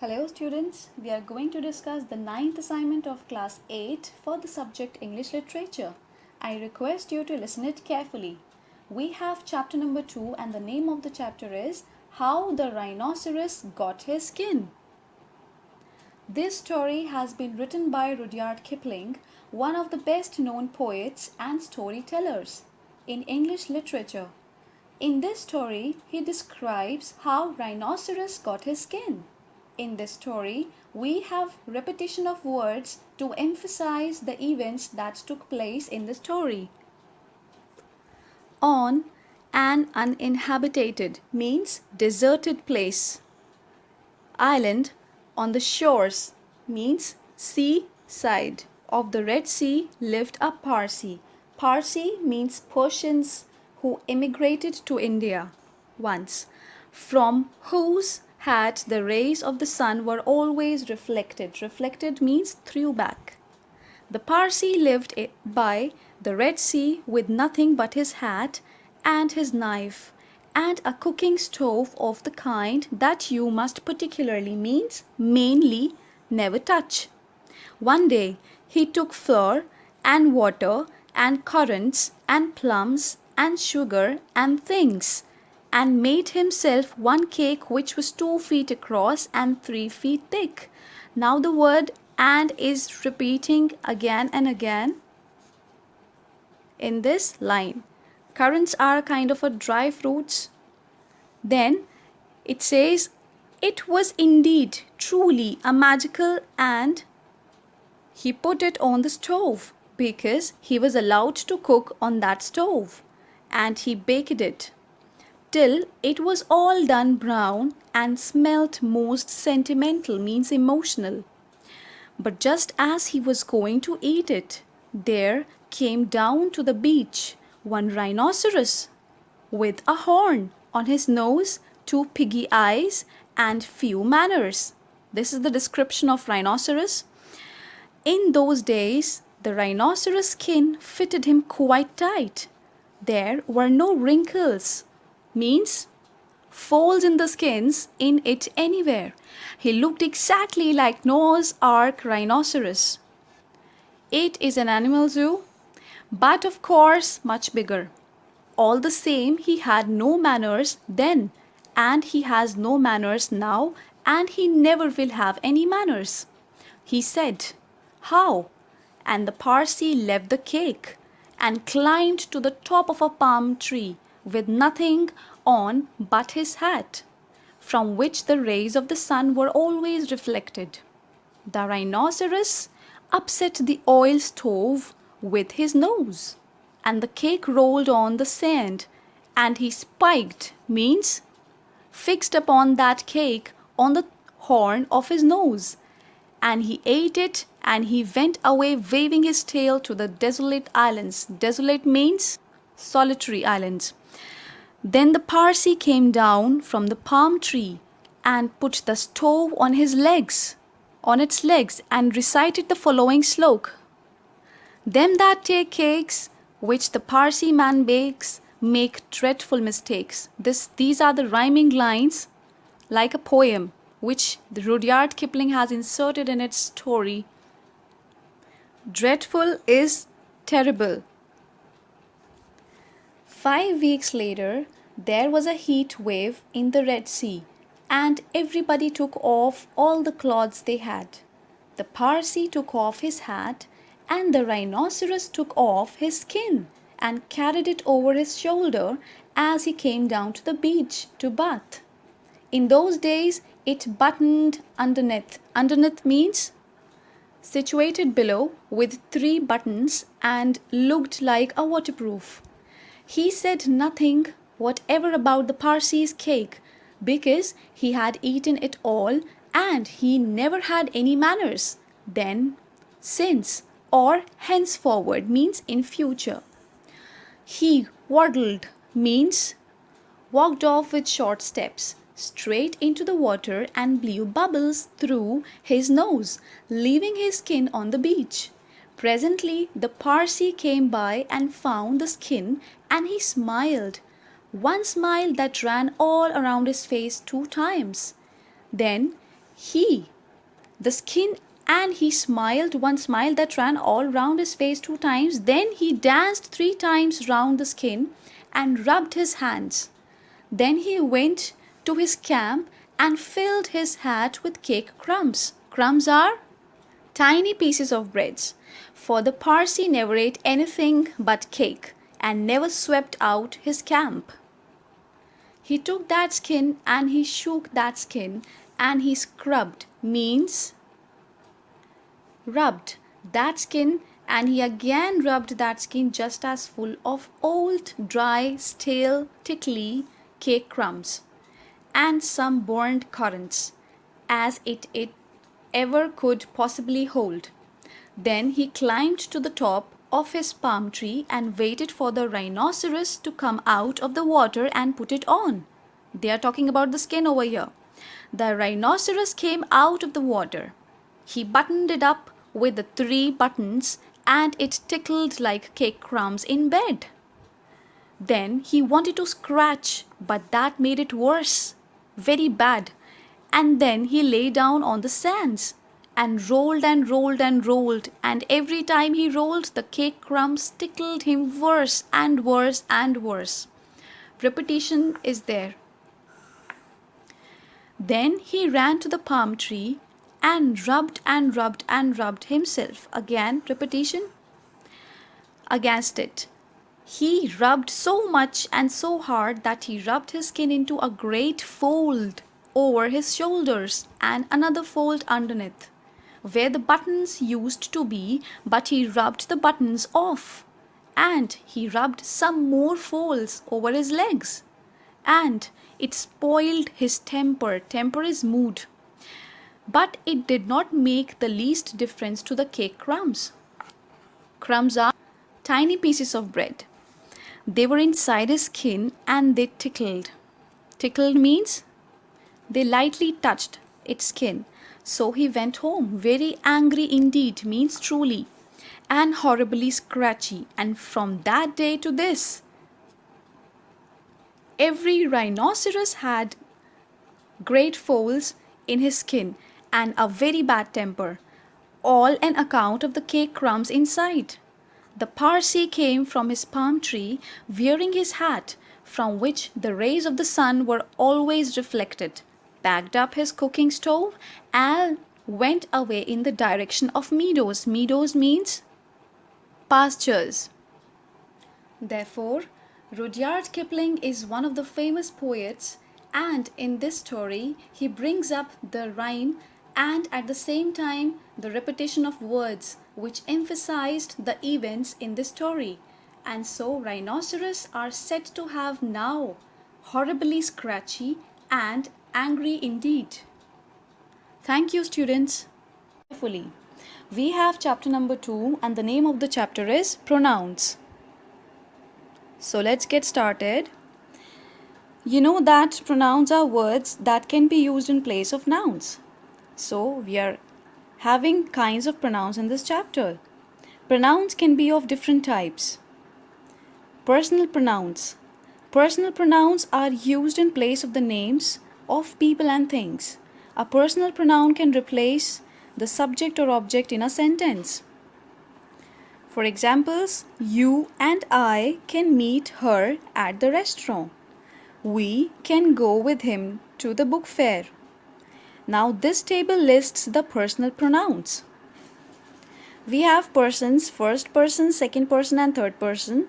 Hello students, we are going to discuss the 9th assignment of class 8 for the subject English Literature. I request you to listen it carefully. We have chapter number 2 and the name of the chapter is How the Rhinoceros Got His Skin. This story has been written by Rudyard Kipling, one of the best known poets and storytellers in English literature. In this story, he describes how rhinoceros got his skin. In this story, we have repetition of words to emphasize the events that took place in the story. On an uninhabited means deserted place. Island on the shores means seaside. Of the Red Sea lived a Parsi. Parsi means Persians who immigrated to India once, from whose hat the rays of the sun were always reflected. Reflected means threw back. The Parsi lived by the Red Sea with nothing but his hat and his knife and a cooking stove of the kind that you must particularly means mainly never touch. One day he took flour and water and currants and plums and sugar and things and made himself one cake which was 2 feet across and 3 feet thick. Now the word and is repeating again and again in this line. Currants are kind of a dry fruits. Then it says, it was indeed truly a magical, and he put it on the stove because he was allowed to cook on that stove, and he baked it till it was all done brown and smelt most sentimental means emotional. But just as he was going to eat it, there came down to the beach one rhinoceros with a horn on his nose, 2 piggy eyes, and few manners. This is the description of rhinoceros. In those days, the rhinoceros skin fitted him quite tight. There were no wrinkles, means folds in the skins in it anywhere. He looked exactly like Noah's Ark rhinoceros. It is an animal zoo, but of course much bigger. All the same, he had no manners then, and he has no manners now, and he never will have any manners. He said, "How?" And the Parsi left the cake and climbed to the top of a palm tree with nothing on but his hat, from which the rays of the sun were always reflected. The rhinoceros upset the oil stove with his nose, and the cake rolled on the sand, and he spiked means fixed upon that cake on the horn of his nose, and he ate it, and he went away waving his tail to the desolate islands. Desolate means solitary islands. Then the Parsi came down from the palm tree and put the stove on its legs, and recited the following slok. Them that take cakes which the Parsi man bakes make dreadful mistakes. These are the rhyming lines like a poem which the Rudyard Kipling has inserted in its story. Dreadful is terrible. 5 weeks later, there was a heat wave in the Red Sea, and everybody took off all the clothes they had. The Parsi took off his hat, and the rhinoceros took off his skin and carried it over his shoulder as he came down to the beach to bath. In those days, it buttoned underneath. Underneath means situated below with 3 buttons and looked like a waterproof. He said nothing whatever about the Parsi's cake because he had eaten it all, and he never had any manners then, since, or henceforward means in future. He waddled means walked off with short steps straight into the water and blew bubbles through his nose, leaving his skin on the beach. Presently the Parsi came by and found the skin, and he smiled, one smile that ran all around his face 2 times. Then the skin, and he smiled one smile that ran all round his face 2 times. Then he danced 3 times round the skin and rubbed his hands. Then he went to his camp and filled his hat with cake crumbs. Crumbs are tiny pieces of breads. For the Parsi never ate anything but cake and never swept out his camp. He took that skin and he shook that skin and he scrubbed, means rubbed that skin, and he again rubbed that skin just as full of old, dry, stale, tickly cake crumbs and some burned currants as it ever could possibly hold. Then he climbed to the top of his palm tree and waited for the rhinoceros to come out of the water and put it on. They are talking about the skin over here. The rhinoceros came out of the water. He buttoned it up with the 3 buttons and it tickled like cake crumbs in bed. Then he wanted to scratch, but that made it worse, very bad. And then he lay down on the sands and rolled and rolled and rolled, and every time he rolled, the cake crumbs tickled him worse and worse and worse. Repetition is there. Then he ran to the palm tree and rubbed and rubbed and rubbed himself. Again, repetition against it. He rubbed so much and so hard that he rubbed his skin into a great fold over his shoulders and another fold underneath, where the buttons used to be, but he rubbed the buttons off. And he rubbed some more folds over his legs. And it spoiled his temper. Temper is mood. But it did not make the least difference to the cake crumbs. Crumbs are tiny pieces of bread. They were inside his skin and they tickled. Tickled means they lightly touched its skin. So he went home, very angry indeed, means truly, and horribly scratchy. And from that day to this, every rhinoceros had great folds in his skin and a very bad temper, all an account of the cake crumbs inside. The Parsi came from his palm tree wearing his hat, from which the rays of the sun were always reflected, packed up his cooking stove, and went away in the direction of meadows. Meadows means pastures. Therefore, Rudyard Kipling is one of the famous poets, and in this story he brings up the rhyme and at the same time the repetition of words which emphasized the events in the story. And so rhinoceros are said to have now horribly scratchy and angry indeed. Thank you, students. Carefully. We have chapter number 2 and the name of the chapter is Pronouns. So let's get started. You know that pronouns are words that can be used in place of nouns. So we are having kinds of pronouns in this chapter. Pronouns can be of different types. Personal pronouns. Personal pronouns are used in place of the names of people and things. A personal pronoun can replace the subject or object in a sentence. For examples, you and I can meet her at the restaurant. We can go with him to the book fair. Now this table lists the personal pronouns. We have persons, first person, second person and third person.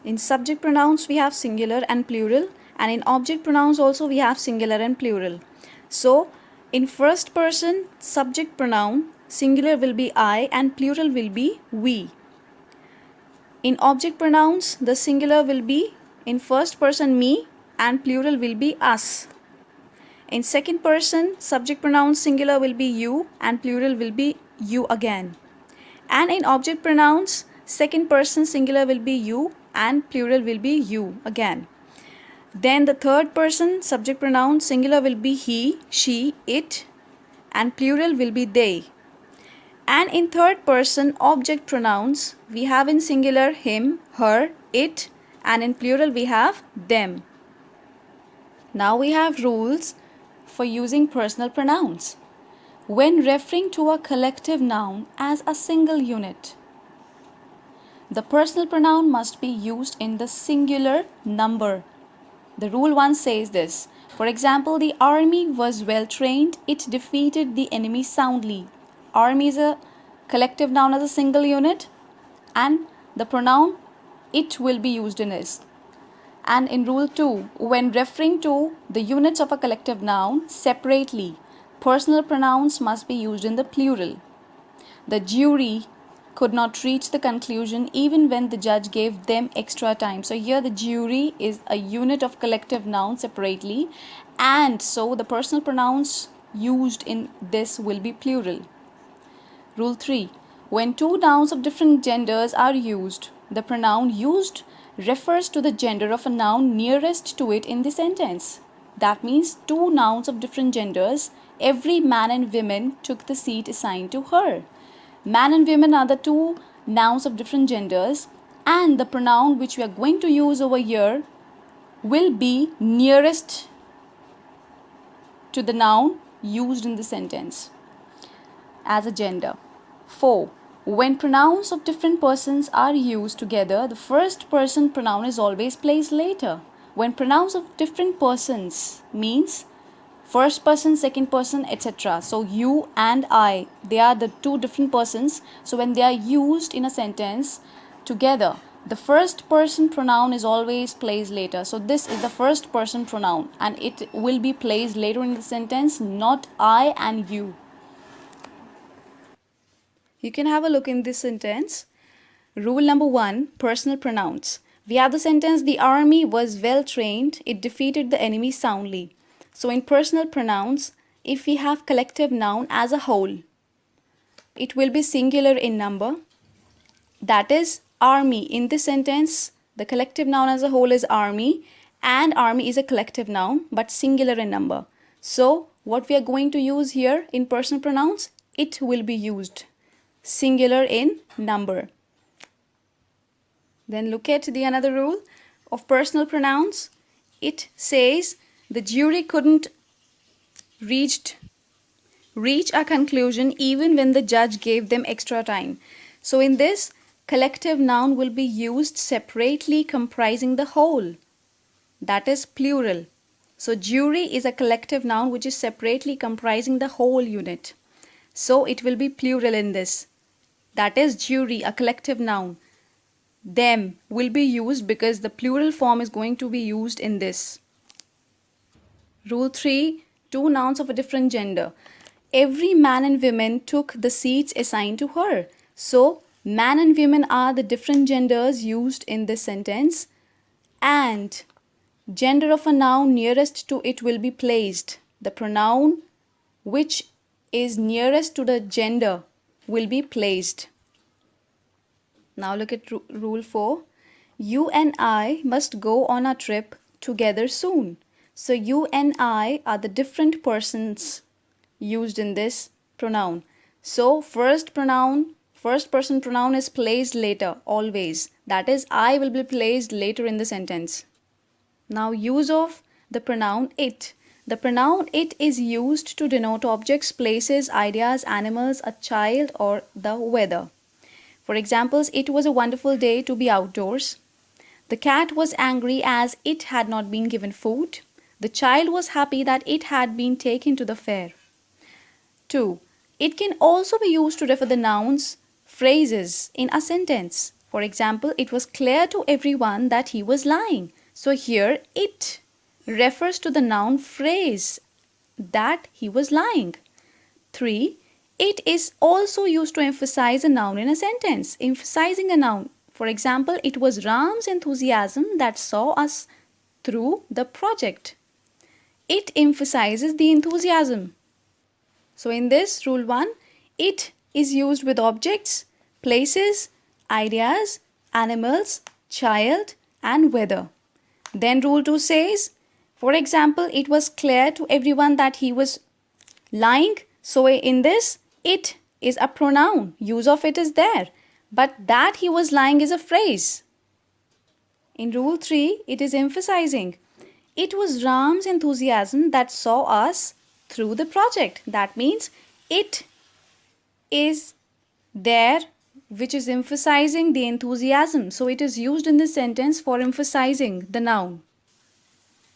In subject pronouns we have singular and plural, and in object pronouns also we have singular and plural. So in first person subject pronoun, singular will be I and plural will be we. In object pronouns, the singular will be in first person me and plural will be us. In second person, subject pronoun singular will be you and plural will be you again. And in object pronouns, second person singular will be you and plural will be you again. Then the third person subject pronoun singular will be he, she, it and plural will be they. And in third person object pronouns, we have in singular him, her, it and in plural we have them. Now we have rules for using personal pronouns. when referring to a collective noun as a single unit, the personal pronoun must be used in the singular number. The rule 1 says this. For example, the army was well trained. It defeated the enemy soundly. Army is a collective noun as a single unit, and the pronoun it will be used in is. And in rule 2, when referring to the units of a collective noun separately, personal pronouns must be used in the plural. The jury could not reach the conclusion even when the judge gave them extra time. So here the jury is a unit of collective noun separately, and so the personal pronouns used in this will be plural. Rule 3. When two nouns of different genders are used, the pronoun used refers to the gender of a noun nearest to it in the sentence. That means two nouns of different genders, every man and woman took the seat assigned to her. Man and women are the two nouns of different genders, and the pronoun which we are going to use over here will be nearest to the noun used in the sentence as a gender. 4. When pronouns of different persons are used together, the first person pronoun is always placed later. When pronouns of different persons means first person, second person, etc. So you and I, they are the two different persons. So when they are used in a sentence together, the first person pronoun is always placed later. So this is the first person pronoun, and it will be placed later in the sentence, not I and you. You can have a look in this sentence. Rule number 1, personal pronouns. We have the sentence, the army was well trained, it defeated the enemy soundly. So in personal pronouns, if we have collective noun as a whole, it will be singular in number. That is army. In this sentence, the collective noun as a whole is army, and army is a collective noun but singular in number. So what we are going to use here in personal pronouns, it will be used singular in number. Then look at the another rule of personal pronouns. It says the jury couldn't reach a conclusion even when the judge gave them extra time. So in this, collective noun will be used separately comprising the whole. That is plural. So jury is a collective noun which is separately comprising the whole unit. So it will be plural in this. That is jury, a collective noun. Them will be used because the plural form is going to be used in this. Rule 3, two nouns of a different gender. Every man and woman took the seats assigned to her. So man and women are the different genders used in this sentence, and gender of a noun nearest to it will be placed. The pronoun which is nearest to the gender will be placed. Now look at rule 4. You and I must go on a trip together soon. So you and I are the different persons used in this pronoun. So first person pronoun is placed later always. That is I will be placed later in the sentence. Now use of the pronoun it. The pronoun it is used to denote objects, places, ideas, animals, a child, or the weather. For examples, it was a wonderful day to be outdoors. The cat was angry as it had not been given food. The child was happy that it had been taken to the fair. 2. It can also be used to refer the nouns, phrases in a sentence. For example, it was clear to everyone that he was lying. So here it refers to the noun phrase that he was lying. 3. It is also used to emphasize a noun in a sentence, emphasizing a noun. For example, it was Ram's enthusiasm that saw us through the project. It emphasizes the enthusiasm. So in this, rule 1, it is used with objects, places, ideas, animals, child, and weather. Then rule 2 says, for example, it was clear to everyone that he was lying. So in this, it is a pronoun. Use of it is there. But that he was lying is a phrase. In rule 3, it is emphasizing. It was Ram's enthusiasm that saw us through the project. That means It is there, which is emphasizing the enthusiasm. So it is used in this sentence for emphasizing the noun.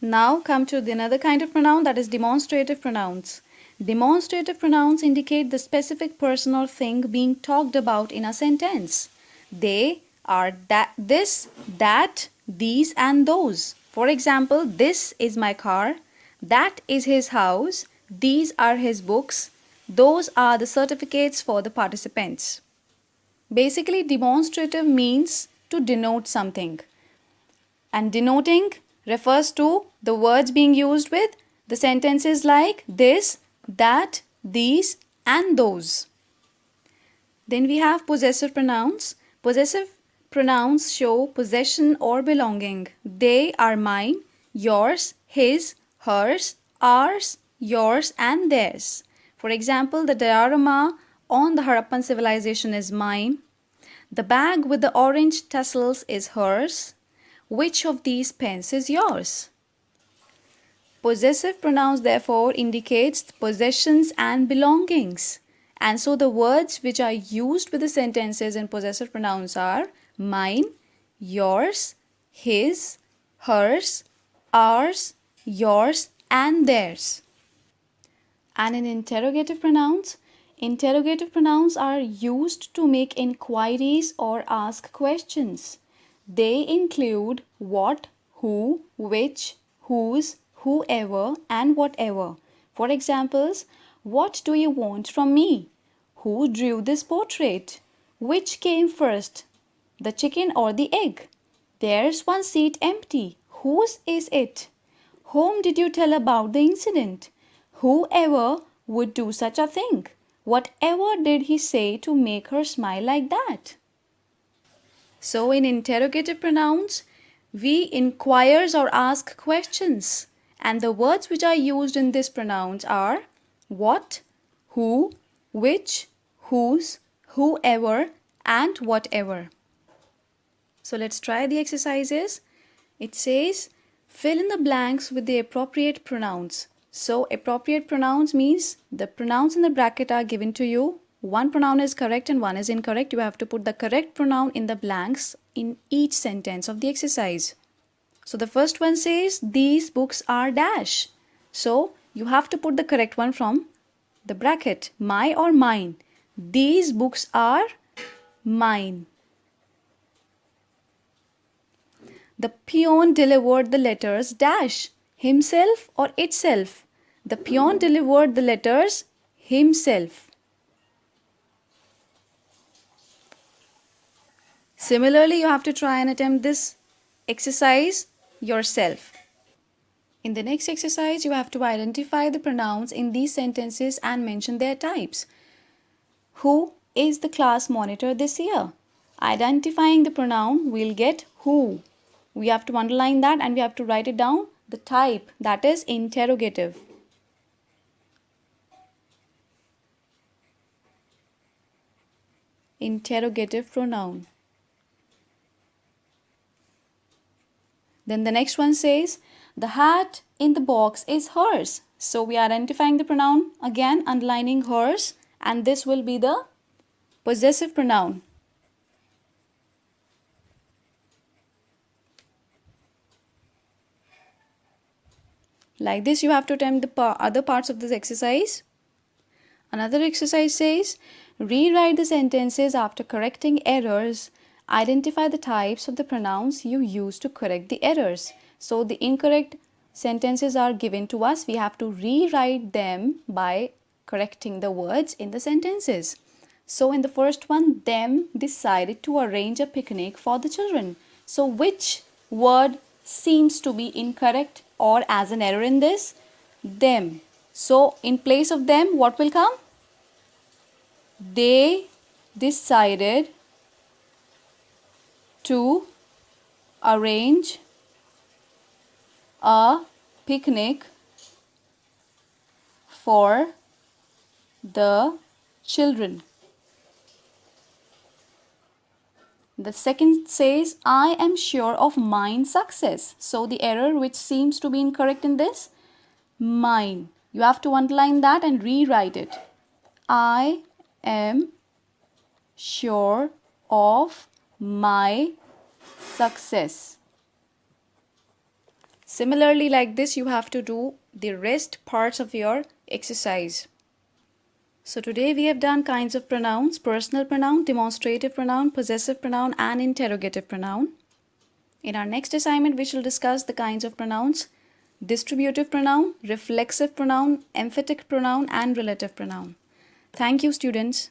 Now come to another kind of pronoun, that is demonstrative pronouns. Demonstrative pronouns indicate the specific person or thing being talked about in a sentence. They are this, that, these and those. For example, this is my car, that is his house, these are his books, those are the certificates for the participants. Basically, demonstrative means to denote something. And denoting refers to the words being used with the sentences like this, that, these and those. Then we have possessive pronouns. Possessive pronouns show possession or belonging. They are mine, yours, his, hers, ours, yours and theirs. For example, the diorama on the Harappan civilization is mine. The bag with the orange tassels is hers. Which of these pens is yours? Possessive pronouns therefore indicates possessions and belongings. And so the words which are used with the sentences in possessive pronouns are mine, yours, his, hers, ours, yours and theirs. And in interrogative pronouns are used to make inquiries or ask questions. They include what, who, which, whose, whoever and whatever. For examples, what do you want from me? Who drew this portrait? Which came first, the chicken or the egg? There's one seat empty. Whose is it? Whom did you tell about the incident? Whoever would do such a thing? Whatever did he say to make her smile like that? So in interrogative pronouns, we inquires or ask questions. And the words which are used in these pronouns are what, who, which, whose, whoever and whatever. So let's try the exercises. It says fill in the blanks with the appropriate pronouns. So appropriate pronouns means the pronouns in the bracket are given to you. One pronoun is correct and one is incorrect. You have to put the correct pronoun in the blanks in each sentence of the exercise. So the first one says these books are dash. So you have to put the correct one from the bracket, my or mine. These books are mine. The peon delivered the letters dash, himself or itself. The peon delivered the letters himself. Similarly, you have to try and attempt this exercise yourself. In the next exercise, you have to identify the pronouns in these sentences and mention their types. Who is the class monitor this year? Identifying the pronoun, we'll get who. We have to underline that and we have to write it down. The type, that is interrogative. Interrogative pronoun. Then the next one says, the hat in the box is hers. So we are identifying the pronoun again, underlining hers, and this will be the possessive pronoun. Like this, you have to attempt the other parts of this exercise. Another exercise says, rewrite the sentences after correcting errors. Identify the types of the pronouns you use to correct the errors. So the incorrect sentences are given to us. We have to rewrite them by correcting the words in the sentences. So in the first one, them decided to arrange a picnic for the children. So which word seems to be incorrect or as an error in this? Them. So in place of them, what will come? They decided to arrange a picnic for the children. The second says, I am sure of mine success. So the error which seems to be incorrect in this, mine. You have to underline that and rewrite it. I am sure of my success. Similarly, like this, you have to do the rest parts of your exercise. So today we have done kinds of pronouns: personal pronoun, demonstrative pronoun, possessive pronoun, and interrogative pronoun. In our next assignment, we shall discuss the kinds of pronouns: distributive pronoun, reflexive pronoun, emphatic pronoun, and relative pronoun. Thank you, students.